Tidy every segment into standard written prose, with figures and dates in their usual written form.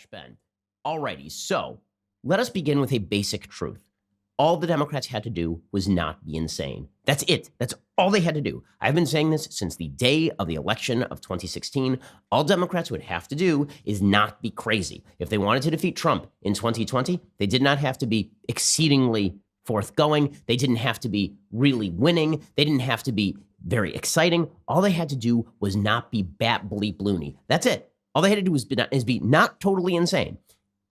Ben. Alrighty, so let us begin with a basic truth. All the Democrats had to do was not be insane. That's it. That's all they had to do. I've been saying this since the day of the election of 2016. All Democrats would have to do is not be crazy. If they wanted to defeat Trump in 2020, they did not have to be exceedingly forthgoing. They didn't have to be really winning. They didn't have to be very exciting. All they had to do was not be bat bleep loony. That's it. All they had to do was be not totally insane.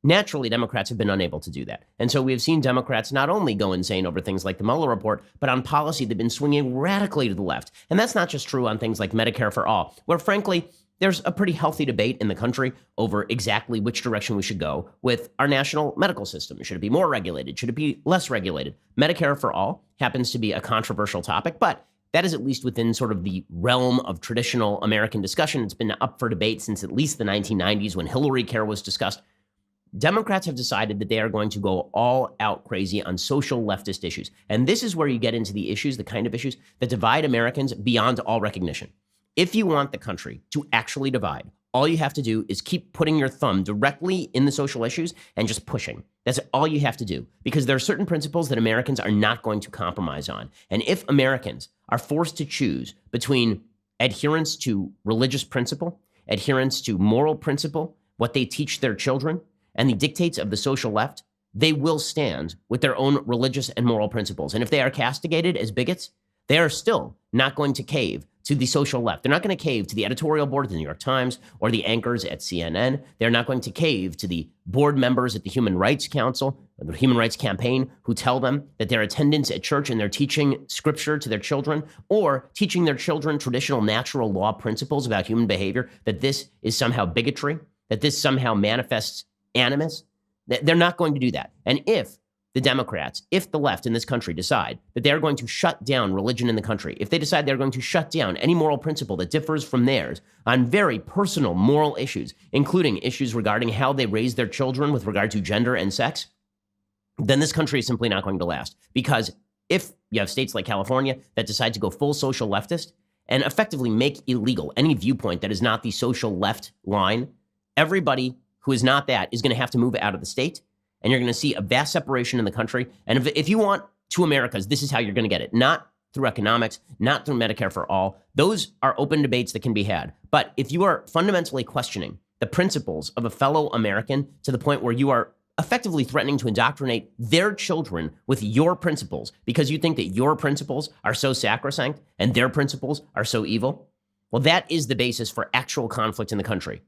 Naturally, Democrats have been unable to do that. And so we have seen Democrats not only go insane over things like the Mueller report, but on policy, they've been swinging radically to the left. And that's not just true on things like Medicare for all, where frankly, there's a pretty healthy debate in the country over exactly which direction we should go with our national medical system. Should it be more regulated? Should it be less regulated? Medicare for all happens to be a controversial topic, but that is at least within sort of the realm of traditional American discussion. It's been up for debate since at least the 1990s when Hillary Care was discussed. Democrats have decided that they are going to go all out crazy on social leftist issues. And this is where you get into the issues, the kind of issues that divide Americans beyond all recognition. If you want the country to actually divide, all you have to do is keep putting your thumb directly in the social issues and just pushing. That's all you have to do, because there are certain principles that Americans are not going to compromise on. And if Americans are forced to choose between adherence to religious principle, adherence to moral principle, what they teach their children, and the dictates of the social left, they will stand with their own religious and moral principles. And if they are castigated as bigots, they are still not going to cave to the social left. They're not going to cave to the editorial board of the New York Times or the anchors at CNN. They're not going to cave to the board members at the Human Rights Council or the Human Rights Campaign who tell them that their attendance at church and they're teaching scripture to their children or teaching their children traditional natural law principles about human behavior, that this is somehow bigotry, that this somehow manifests animus. They're not going to do that. And if the Democrats, if the left in this country decide that they're going to shut down religion in the country, if they decide they're going to shut down any moral principle that differs from theirs on very personal moral issues, including issues regarding how they raise their children with regard to gender and sex, then this country is simply not going to last. Because if you have states like California that decide to go full social leftist and effectively make illegal any viewpoint that is not the social left line, everybody who is not that is going to have to move out of the state. And you're going to see a vast separation in the country. And if you want two Americas, this is how you're going to get it. Not through economics, not through Medicare for all. Those are open debates that can be had. But if you are fundamentally questioning the principles of a fellow American to the point where you are effectively threatening to indoctrinate their children with your principles because you think that your principles are so sacrosanct and their principles are so evil, well, that is the basis for actual conflict in the country.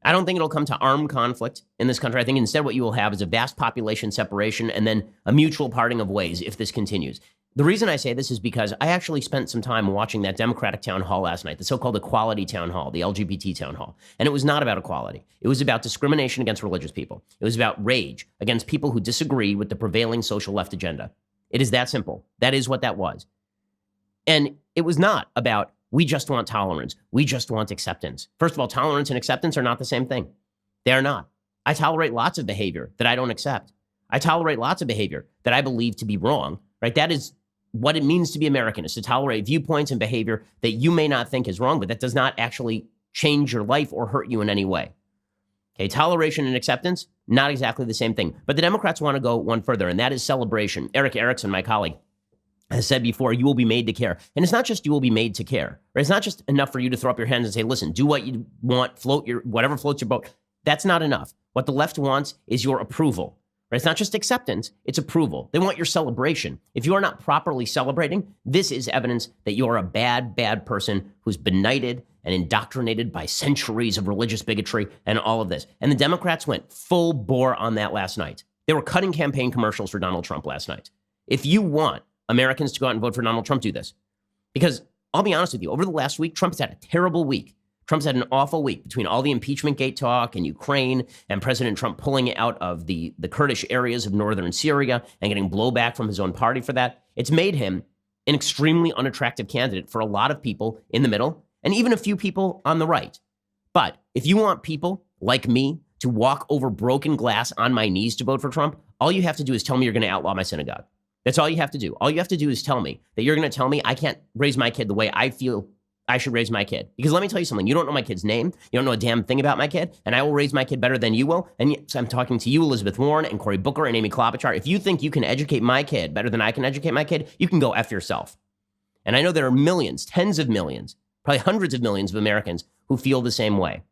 I don't think it'll come to armed conflict in this country. I think instead what you will have is a vast population separation and then a mutual parting of ways if this continues. The reason I say this is because I actually spent some time watching that Democratic town hall last night, the so-called equality town hall, the LGBT town hall. And it was not about equality. It was about discrimination against religious people. It was about rage against people who disagree with the prevailing social left agenda. It is that simple. That is what that was. And it was not about we just want tolerance. We just want acceptance. First of all, tolerance and acceptance are not the same thing. They are not. I tolerate lots of behavior that I don't accept. I tolerate lots of behavior that I believe to be wrong, right? That is what it means to be American, is to tolerate viewpoints and behavior that you may not think is wrong, but that does not actually change your life or hurt you in any way. Okay, toleration and acceptance, not exactly the same thing. But the Democrats want to go one further, and that is celebration. Eric Erickson, my colleague, has said before, you will be made to care. And it's not just you will be made to care. Right? It's not just enough for you to throw up your hands and say, listen, do what you want, whatever floats your boat. That's not enough. What the left wants is your approval. Right? It's not just acceptance, it's approval. They want your celebration. If you are not properly celebrating, this is evidence that you are a bad, bad person who's benighted and indoctrinated by centuries of religious bigotry and all of this. And the Democrats went full bore on that last night. They were cutting campaign commercials for Donald Trump last night. If you want Americans to go out and vote for Donald Trump, do this. Because I'll be honest with you, over the last week, Trump's had a terrible week. Trump's had an awful week between all the impeachment gate talk and Ukraine and President Trump pulling out of the Kurdish areas of northern Syria and getting blowback from his own party for that. It's made him an extremely unattractive candidate for a lot of people in the middle and even a few people on the right. But if you want people like me to walk over broken glass on my knees to vote for Trump, all you have to do is tell me you're going to outlaw my synagogue. That's all you have to do. All you have to do is tell me that you're going to tell me I can't raise my kid the way I feel I should raise my kid. Because let me tell you something. You don't know my kid's name. You don't know a damn thing about my kid. And I will raise my kid better than you will. And yes, I'm talking to you, Elizabeth Warren and Cory Booker and Amy Klobuchar. If you think you can educate my kid better than I can educate my kid, you can go F yourself. And I know there are millions, tens of millions, probably hundreds of millions of Americans who feel the same way.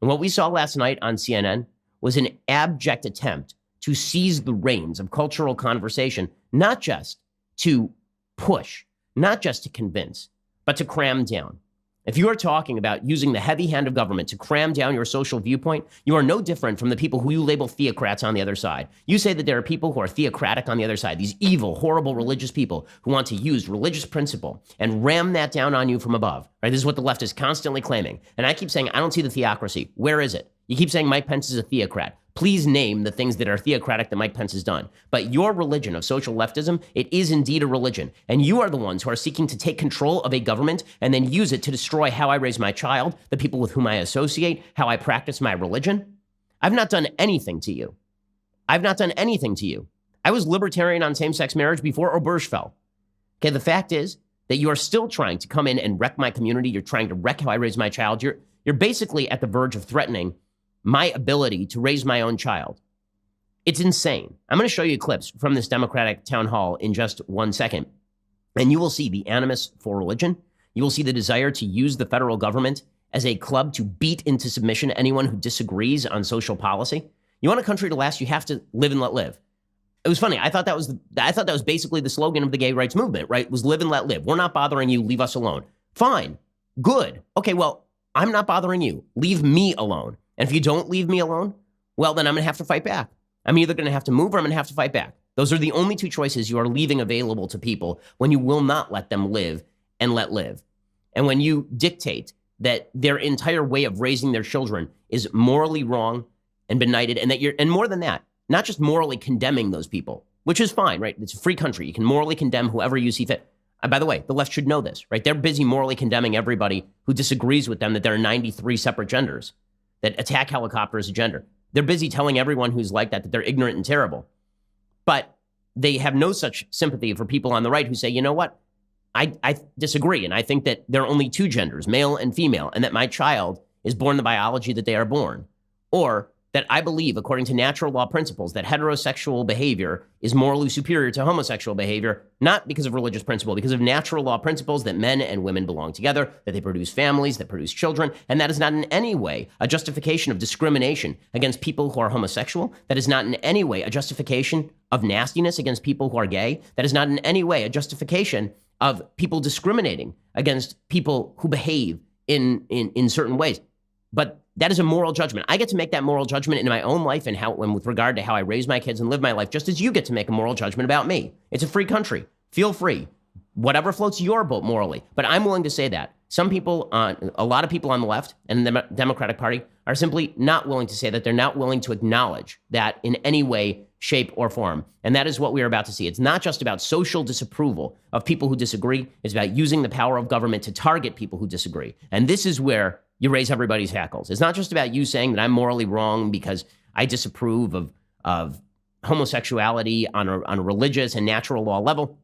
And what we saw last night on CNN was an abject attempt to seize the reins of cultural conversation, not just to push, not just to convince, but to cram down. If you are talking about using the heavy hand of government to cram down your social viewpoint, you are no different from the people who you label theocrats on the other side. You say that there are people who are theocratic on the other side, these evil, horrible religious people who want to use religious principle and ram that down on you from above. Right? This is what the left is constantly claiming. And I keep saying, I don't see the theocracy. Where is it? You keep saying Mike Pence is a theocrat. Please name the things that are theocratic that Mike Pence has done. But your religion of social leftism, it is indeed a religion. And you are the ones who are seeking to take control of a government and then use it to destroy how I raise my child, the people with whom I associate, how I practice my religion. I've not done anything to you. I've not done anything to you. I was libertarian on same-sex marriage before Obergefell. Okay, the fact is that you are still trying to come in and wreck my community. You're trying to wreck how I raise my child. You're basically at the verge of threatening my ability to raise my own child. It's insane. I'm going to show you clips from this Democratic town hall in just 1 second. And you will see the animus for religion. You will see the desire to use the federal government as a club to beat into submission anyone who disagrees on social policy. You want a country to last, you have to live and let live. It was funny. I thought that was basically the slogan of the gay rights movement, right? It was live and let live. We're not bothering you. Leave us alone. Fine. Good. Okay, well, I'm not bothering you. Leave me alone. And if you don't leave me alone, well, then I'm going to have to fight back. I'm either going to have to move or I'm going to have to fight back. Those are the only two choices you are leaving available to people when you will not let them live and let live. And when you dictate that their entire way of raising their children is morally wrong and benighted, and that and more than that, not just morally condemning those people, which is fine, right? It's a free country. You can morally condemn whoever you see fit. And by the way, the left should know this, right? They're busy morally condemning everybody who disagrees with them that there are 93 separate genders, that attack helicopter is a gender. They're busy telling everyone who's like that they're ignorant and terrible. But they have no such sympathy for people on the right who say, you know what? I disagree. And I think that there are only two genders, male and female, and that my child is born the biology that they are born. Or that I believe, according to natural law principles, that heterosexual behavior is morally superior to homosexual behavior, not because of religious principle, because of natural law principles that men and women belong together, that they produce families, that produce children, and that is not in any way a justification of discrimination against people who are homosexual. That is not in any way a justification of nastiness against people who are gay. That is not in any way a justification of people discriminating against people who behave in certain ways. But that is a moral judgment. I get to make that moral judgment in my own life and with regard to how I raise my kids and live my life, just as you get to make a moral judgment about me. It's a free country. Feel free. Whatever floats your boat morally. But I'm willing to say that. Some people, a lot of people on the left and the Democratic Party are simply not willing to say that. They're not willing to acknowledge that in any way, shape, or form. And that is what we are about to see. It's not just about social disapproval of people who disagree. It's about using the power of government to target people who disagree. And this is where you raise everybody's hackles. It's not just about you saying that I'm morally wrong because I disapprove of homosexuality on a religious and natural law level.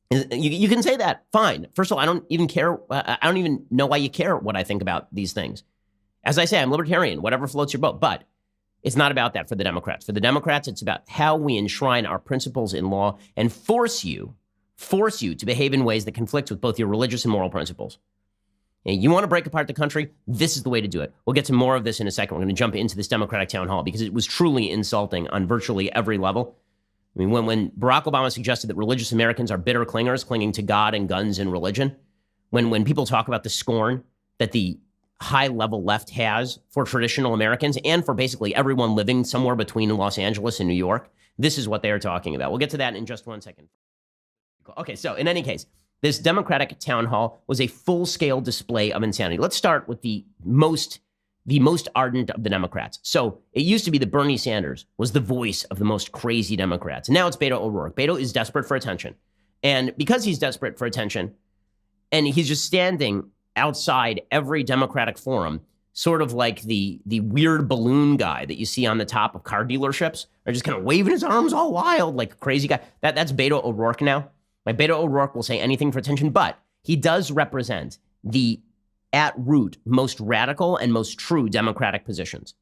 You can say that, fine. First of all, I don't even care. I don't even know why you care what I think about these things. As I say, I'm libertarian, whatever floats your boat. But it's not about that for the Democrats. For the Democrats, it's about how we enshrine our principles in law and force you to behave in ways that conflict with both your religious and moral principles. And you want to break apart the country? This is the way to do it. We'll get to more of this in a second. We're going to jump into this Democratic town hall because it was truly insulting on virtually every level. I mean, when Barack Obama suggested that religious Americans are bitter clingers, clinging to God and guns and religion, when people talk about the scorn that the high-level left has for traditional Americans and for basically everyone living somewhere between Los Angeles and New York, this is what they are talking about. We'll get to that in just 1 second. Okay, so in any case, this Democratic town hall was a full-scale display of insanity. Let's start with the most ardent of the Democrats. So it used to be that Bernie Sanders was the voice of the most crazy Democrats. Now it's Beto O'Rourke. Beto is desperate for attention. And because he's desperate for attention, and he's just standing outside every Democratic forum, sort of like the weird balloon guy that you see on the top of car dealerships, or just kind of waving his arms all wild like a crazy guy. That's Beto O'Rourke now. Like Beto O'Rourke will say anything for attention, but he does represent the at root, most radical and most true democratic positions.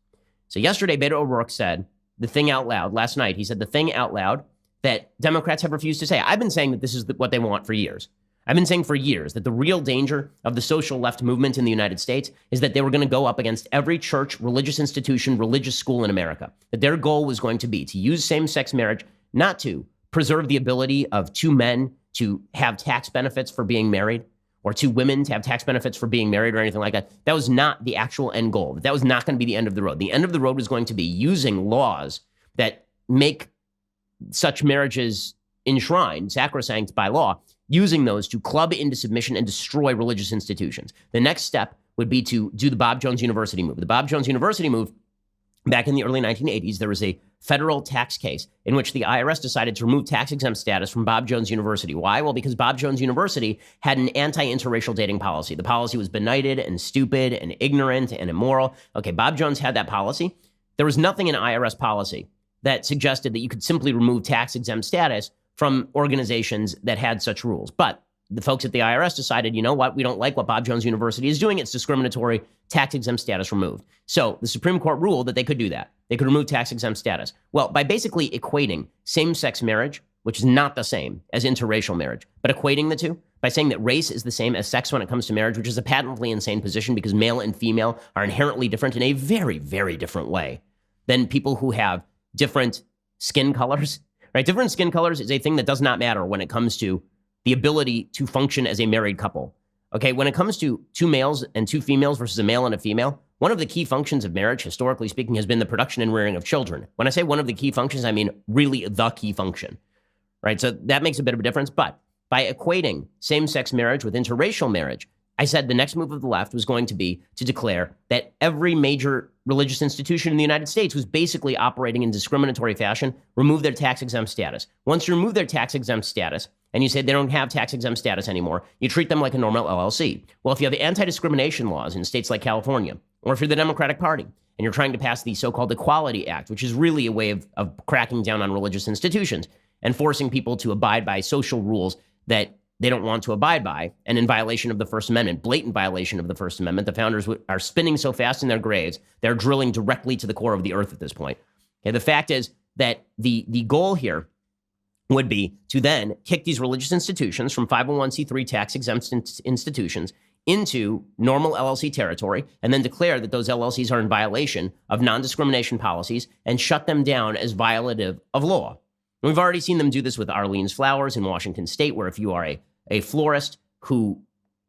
So yesterday, Beto O'Rourke said the thing out loud. Last night, he said the thing out loud that Democrats have refused to say. I've been saying that this is what they want for years. I've been saying for years that the real danger of the social left movement in the United States is that they were going to go up against every church, religious institution, religious school in America. That their goal was going to be to use same-sex marriage not to preserve the ability of two men to have tax benefits for being married, or two women to have tax benefits for being married, or anything like that. That was not the actual end goal. That was not going to be the end of the road. The end of the road was going to be using laws that make such marriages enshrined, sacrosanct by law, using those to club into submission and destroy religious institutions. The next step would be to do the Bob Jones University move. The Bob Jones University move, back in the early 1980s, there was a federal tax case in which the IRS decided to remove tax-exempt status from Bob Jones University. Why? Well, because Bob Jones University had an anti-interracial dating policy. The policy was benighted and stupid and ignorant and immoral. Okay, Bob Jones had that policy. There was nothing in IRS policy that suggested that you could simply remove tax-exempt status from organizations that had such rules. But the folks at the IRS decided, you know what, we don't like what Bob Jones University is doing. It's discriminatory, tax-exempt status removed. So the Supreme Court ruled that they could do that. They could remove tax-exempt status. Well, by basically equating same-sex marriage, which is not the same as interracial marriage, but equating the two, by saying that race is the same as sex when it comes to marriage, which is a patently insane position because male and female are inherently different in a very, very different way than people who have different skin colors. Right? Different skin colors is a thing that does not matter when it comes to the ability to function as a married couple. Okay, when it comes to two males and two females versus a male and a female, one of the key functions of marriage, historically speaking, has been the production and rearing of children. When I say one of the key functions, I mean really the key function. Right? So that makes a bit of a difference. But by equating same-sex marriage with interracial marriage, I said the next move of the left was going to be to declare that every major religious institution in the United States was basically operating in discriminatory fashion, remove their tax-exempt status. Once you remove their tax-exempt status, and you say they don't have tax-exempt status anymore, you treat them like a normal LLC. Well, if you have anti-discrimination laws in states like California, or if you're the Democratic Party, and you're trying to pass the so-called Equality Act, which is really a way of cracking down on religious institutions and forcing people to abide by social rules that they don't want to abide by, and in violation of the First Amendment, blatant violation of the First Amendment. The founders are spinning so fast in their graves, they're drilling directly to the core of the earth at this point. Okay, the fact is that the goal here would be to then kick these religious institutions from 501c3 tax-exempt institutions into normal LLC territory, and then declare that those LLCs are in violation of non-discrimination policies and shut them down as violative of law. We've already seen them do this with Arlene's Flowers in Washington State, where if you are a florist who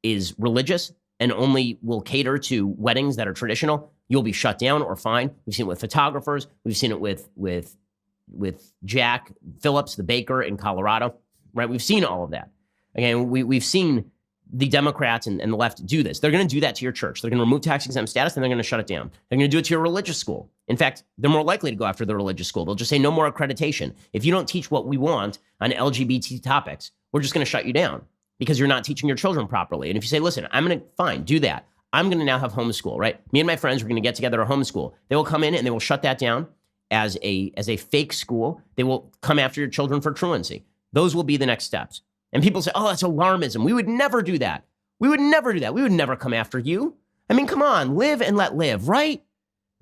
is religious and only will cater to weddings that are traditional, you'll be shut down or fined. We've seen it with photographers. We've seen it with Jack Phillips, the baker in Colorado, right? We've seen all of that. Again, we've seen the Democrats and the left do this. They're going to do that to your church. They're going to remove tax-exempt status, and they're going to shut it down. They're going to do it to your religious school. In fact, they're more likely to go after the religious school. They'll just say no more accreditation. If you don't teach what we want on LGBT topics, we're just going to shut you down because you're not teaching your children properly. And if you say, listen, I'm going to, fine, do that. I'm going to now have homeschool, right? Me and my friends are going to get together a homeschool. They will come in and they will shut that down as a fake school. They will come after your children for truancy. Those will be the next steps. And people say, oh, that's alarmism. We would never do that. We would never do that. We would never come after you. I mean, come on, live and let live, right?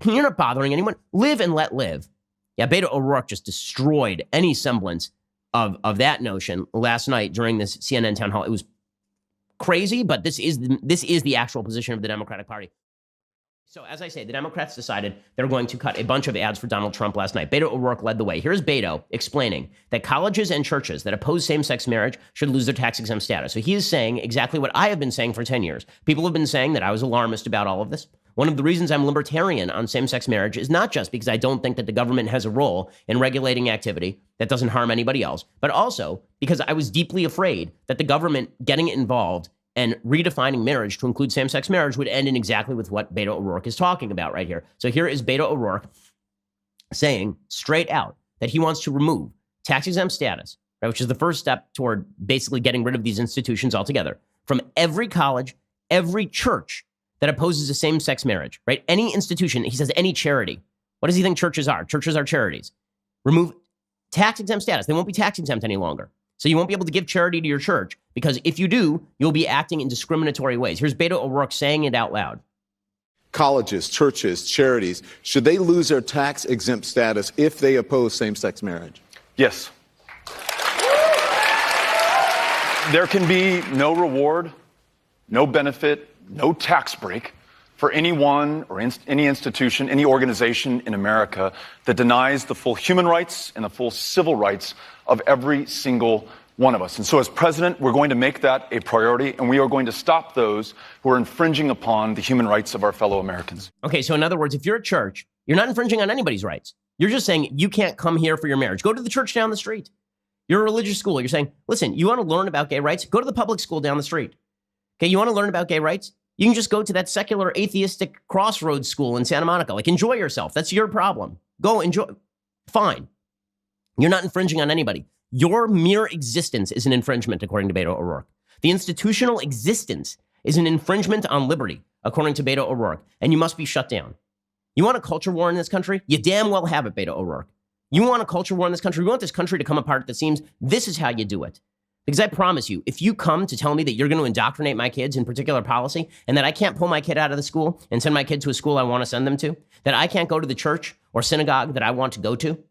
You're not bothering anyone. Live and let live. Yeah, Beto O'Rourke just destroyed any semblance of that notion last night during this CNN town hall. It was crazy, but this is the actual position of the Democratic Party. So as I say, the Democrats decided they're going to cut a bunch of ads for Donald Trump last night. Beto O'Rourke led the way. Here's Beto explaining that colleges and churches that oppose same-sex marriage should lose their tax-exempt status. So he is saying exactly what I have been saying for 10 years. People have been saying that I was alarmist about all of this. One of the reasons I'm libertarian on same-sex marriage is not just because I don't think that the government has a role in regulating activity that doesn't harm anybody else, but also because I was deeply afraid that the government getting involved and redefining marriage to include same-sex marriage would end in exactly with what Beto O'Rourke is talking about right here. So here is Beto O'Rourke saying straight out that he wants to remove tax-exempt status, right, which is the first step toward basically getting rid of these institutions altogether, from every college, every church that opposes a same-sex marriage, right? Any institution, he says any charity. What does he think churches are? Churches are charities. Remove tax-exempt status. They won't be tax-exempt any longer. So you won't be able to give charity to your church because if you do, you'll be acting in discriminatory ways. Here's Beto O'Rourke saying it out loud. Colleges, churches, charities, should they lose their tax-exempt status if they oppose same-sex marriage? Yes. There can be no reward, no benefit, no tax break for anyone or any institution, any organization in America that denies the full human rights and the full civil rights of every single one of us. And so as president, we're going to make that a priority, and we are going to stop those who are infringing upon the human rights of our fellow Americans. Okay, so in other words, if you're a church, you're not infringing on anybody's rights. You're just saying you can't come here for your marriage. Go to the church down the street. You're a religious school. You're saying, listen, you want to learn about gay rights? Go to the public school down the street. Okay, you want to learn about gay rights? You can just go to that secular atheistic crossroads school in Santa Monica. Like, enjoy yourself. That's your problem. Go enjoy. Fine. You're not infringing on anybody. Your mere existence is an infringement, according to Beto O'Rourke. The institutional existence is an infringement on liberty, according to Beto O'Rourke, and you must be shut down. You want a culture war in this country? You damn well have it, Beto O'Rourke. You want a culture war in this country? We want this country to come apart at the seams. This is how you do it. Because I promise you, if you come to tell me that you're going to indoctrinate my kids in particular policy and that I can't pull my kid out of the school and send my kid to a school I want to send them to, that I can't go to the church or synagogue that I want to go to,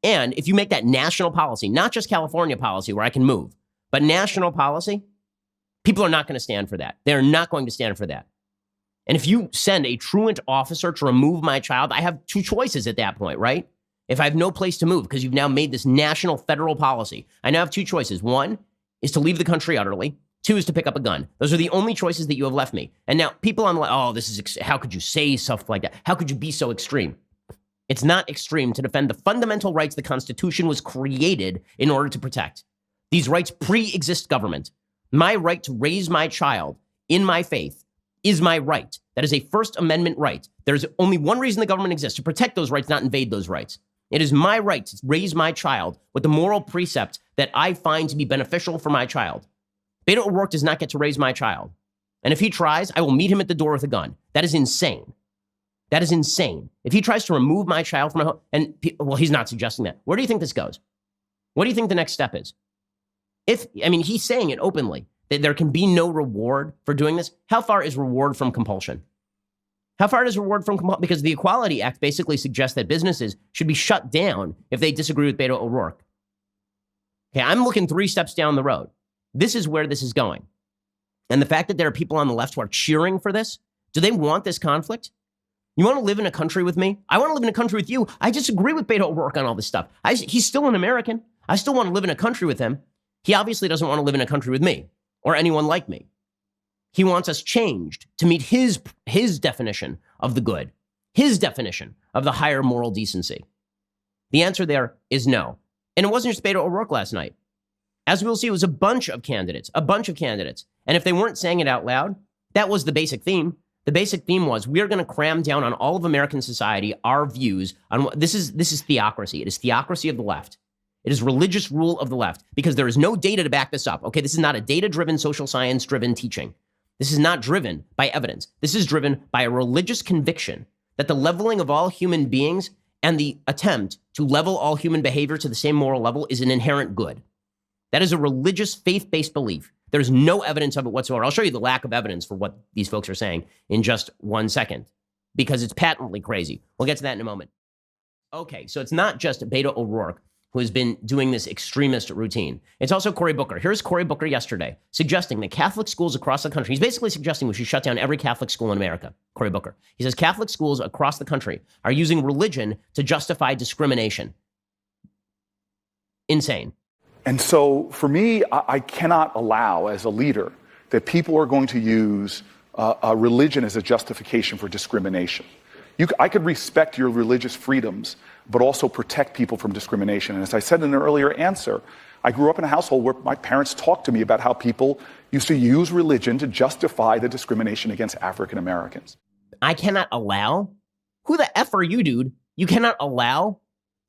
and if you make that national policy, not just California policy where I can move, but national policy, people are not going to stand for that. They're not going to stand for that. And if you send a truant officer to remove my child, I have two choices at that point, right? If I have no place to move because you've now made this national federal policy, I now have two choices. One is to leave the country utterly. Two is to pick up a gun. Those are the only choices that you have left me. And now people on the oh, this is, how could you say stuff like that? How could you be so extreme? It's not extreme to defend the fundamental rights the Constitution was created in order to protect. These rights pre-exist government. My right to raise my child in my faith is my right. That is a First Amendment right. There's only one reason the government exists, to protect those rights, not invade those rights. It is my right to raise my child with the moral precepts that I find to be beneficial for my child. Beto O'Rourke does not get to raise my child. And if he tries, I will meet him at the door with a gun. That is insane. That is insane. If he tries to remove my child from my home, and well, he's not suggesting that. Where do you think this goes? What do you think the next step is? He's saying it openly, that there can be no reward for doing this. How far is reward from compulsion? How far is reward from compulsion? Because the Equality Act basically suggests that businesses should be shut down if they disagree with Beto O'Rourke. Okay, I'm looking 3 steps down the road. This is where this is going. And the fact that there are people on the left who are cheering for this, do they want this conflict? You want to live in a country with me? I want to live in a country with you. I disagree with Beto O'Rourke on all this stuff. He's still an American. I still want to live in a country with him. He obviously doesn't want to live in a country with me or anyone like me. He wants us changed to meet his definition of the good, his definition of the higher moral decency. The answer there is no. And it wasn't just Beto O'Rourke last night. As we'll see, it was a bunch of candidates. And if they weren't saying it out loud, that was the basic theme. The basic theme was, we are going to cram down on all of American society our views on what this is theocracy. It is theocracy of the left. It is religious rule of the left, because there is no data to back this up. Okay, this is not a data-driven, social science-driven teaching. This is not driven by evidence. This is driven by a religious conviction that the leveling of all human beings and the attempt to level all human behavior to the same moral level is an inherent good. That is a religious, faith-based belief. There's no evidence of it whatsoever. I'll show you the lack of evidence for what these folks are saying in just 1 second, because it's patently crazy. We'll get to that in a moment. Okay, so it's not just Beto O'Rourke who has been doing this extremist routine. It's also Cory Booker. Here's Cory Booker yesterday suggesting that Catholic schools across the country, he's basically suggesting we should shut down every Catholic school in America, Cory Booker. He says Catholic schools across the country are using religion to justify discrimination. Insane. And so for me, I cannot allow as a leader that people are going to use a religion as a justification for discrimination. I could respect your religious freedoms, but also protect people from discrimination. And as I said in an earlier answer, I grew up in a household where my parents talked to me about how people used to use religion to justify the discrimination against African Americans. I cannot allow? Who the F are you, dude? You cannot allow?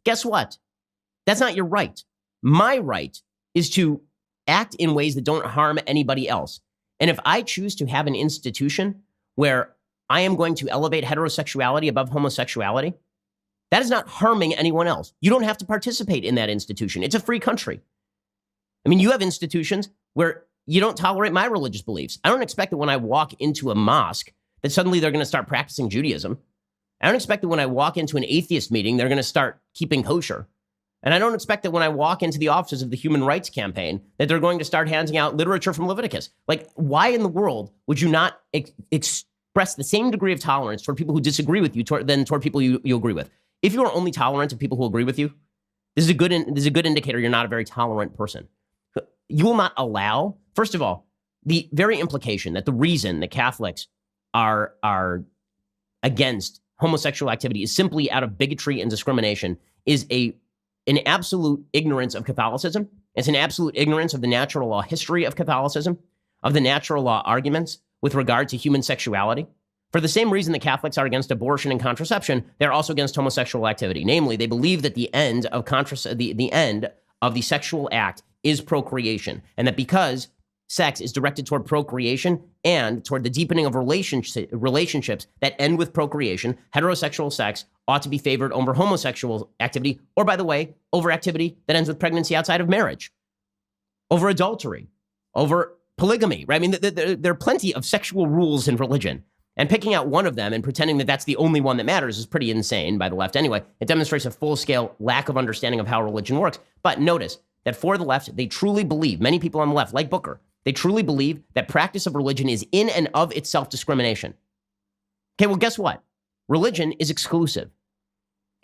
Guess what? That's not your right. My right is to act in ways that don't harm anybody else. And if I choose to have an institution where I am going to elevate heterosexuality above homosexuality, that is not harming anyone else. You don't have to participate in that institution. It's a free country. I mean, you have institutions where you don't tolerate my religious beliefs. I don't expect that when I walk into a mosque that suddenly they're going to start practicing Judaism. I don't expect that when I walk into an atheist meeting, they're going to start keeping kosher. And I don't expect that when I walk into the offices of the Human Rights Campaign that they're going to start handing out literature from Leviticus. Like, why in the world would you not express the same degree of tolerance toward people who disagree with you than toward people you agree with? If you are only tolerant of people who agree with you, this is a good indicator you're not a very tolerant person. You will not allow, first of all, the very implication that the reason that Catholics are against homosexual activity is simply out of bigotry and discrimination is an absolute ignorance of Catholicism. It's an absolute ignorance of the natural law history of Catholicism, of the natural law arguments with regard to human sexuality. For the same reason that Catholics are against abortion and contraception, they're also against homosexual activity. Namely, they believe that the end of the end of the sexual act is procreation, and that because sex is directed toward procreation and toward the deepening of relationships that end with procreation, heterosexual sex ought to be favored over homosexual activity, or, by the way, over activity that ends with pregnancy outside of marriage, over adultery, over polygamy, right? I mean, there are plenty of sexual rules in religion, and picking out one of them and pretending that that's the only one that matters is pretty insane by the left anyway. It demonstrates a full-scale lack of understanding of how religion works. But notice that for the left, they truly believe, many people on the left, like Booker, they truly believe that practice of religion is in and of itself discrimination. Okay, well, guess what? Religion is exclusive.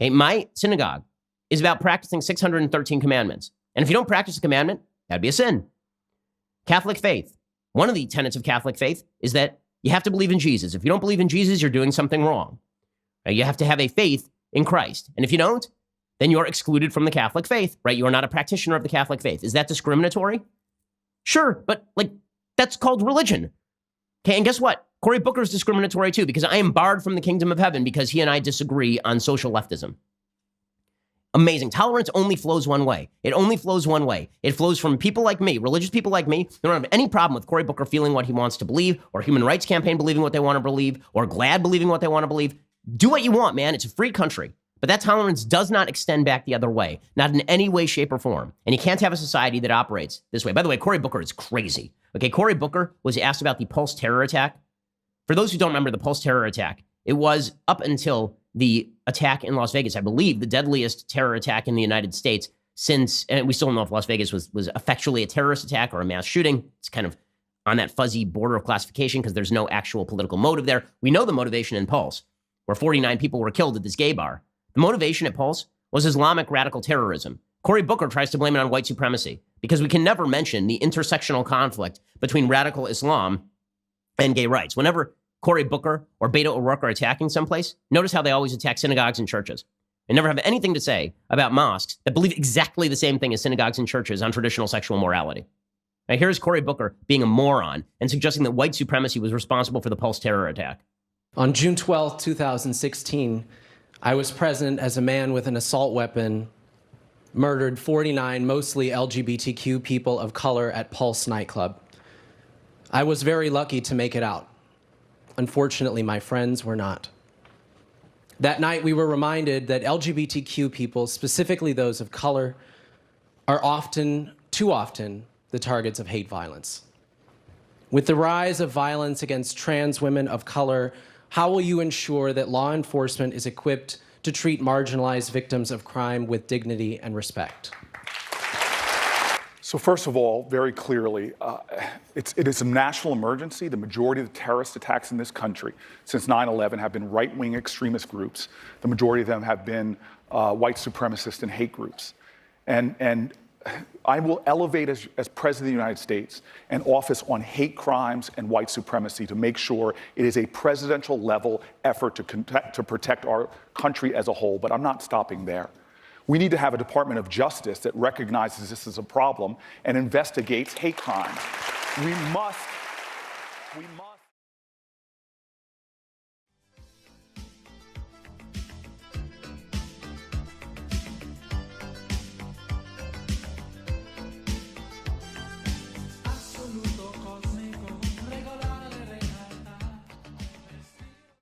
Okay, my synagogue is about practicing 613 commandments. And if you don't practice a commandment, that'd be a sin. Catholic faith. One of the tenets of Catholic faith is that you have to believe in Jesus. If you don't believe in Jesus, you're doing something wrong. Now, you have to have a faith in Christ. And if you don't, then you're excluded from the Catholic faith, right? You are not a practitioner of the Catholic faith. Is that discriminatory? Sure, but that's called religion. Okay, and guess what? Cory Booker is discriminatory too, because I am barred from the kingdom of heaven because he and I disagree on social leftism. Amazing. Tolerance only flows one way. It only flows one way. It flows from people like me, religious people like me. They don't have any problem with Cory Booker feeling what he wants to believe, or Human Rights Campaign believing what they want to believe, or GLAAD believing what they want to believe. Do what you want, man. It's a free country. But that tolerance does not extend back the other way, not in any way, shape, or form. And you can't have a society that operates this way. By the way, Cory Booker is crazy. Okay, Cory Booker was asked about the Pulse terror attack. For those who don't remember the Pulse terror attack, it was up until the attack in Las Vegas, I believe, the deadliest terror attack in the United States since, and we still don't know if Las Vegas was effectually a terrorist attack or a mass shooting. It's kind of on that fuzzy border of classification because there's no actual political motive there. We know the motivation in Pulse, where 49 people were killed at this gay bar. The motivation at Pulse was Islamic radical terrorism. Cory Booker tries to blame it on white supremacy because we can never mention the intersectional conflict between radical Islam and gay rights. Whenever Cory Booker or Beto O'Rourke are attacking someplace, notice how they always attack synagogues and churches. They never have anything to say about mosques that believe exactly the same thing as synagogues and churches on traditional sexual morality. Now, here's Cory Booker being a moron and suggesting that white supremacy was responsible for the Pulse terror attack. On June 12, 2016, I was present as a man with an assault weapon murdered 49 mostly LGBTQ people of color at Pulse nightclub. I was very lucky to make it out. Unfortunately, my friends were not. That night, we were reminded that LGBTQ people, specifically those of color, are often, too often, the targets of hate violence. With the rise of violence against trans women of color, how will you ensure that law enforcement is equipped to treat marginalized victims of crime with dignity and respect? So first of all, very clearly, it is a national emergency. The majority of the terrorist attacks in this country since 9/11 have been right-wing extremist groups. The majority of them have been white supremacist and hate groups. And I will elevate, as President of the United States, an office on hate crimes and white supremacy to make sure it is a presidential level effort to protect our country as a whole. But I'm not stopping there. We need to have a Department of Justice that recognizes this as a problem and investigates hate crimes. We must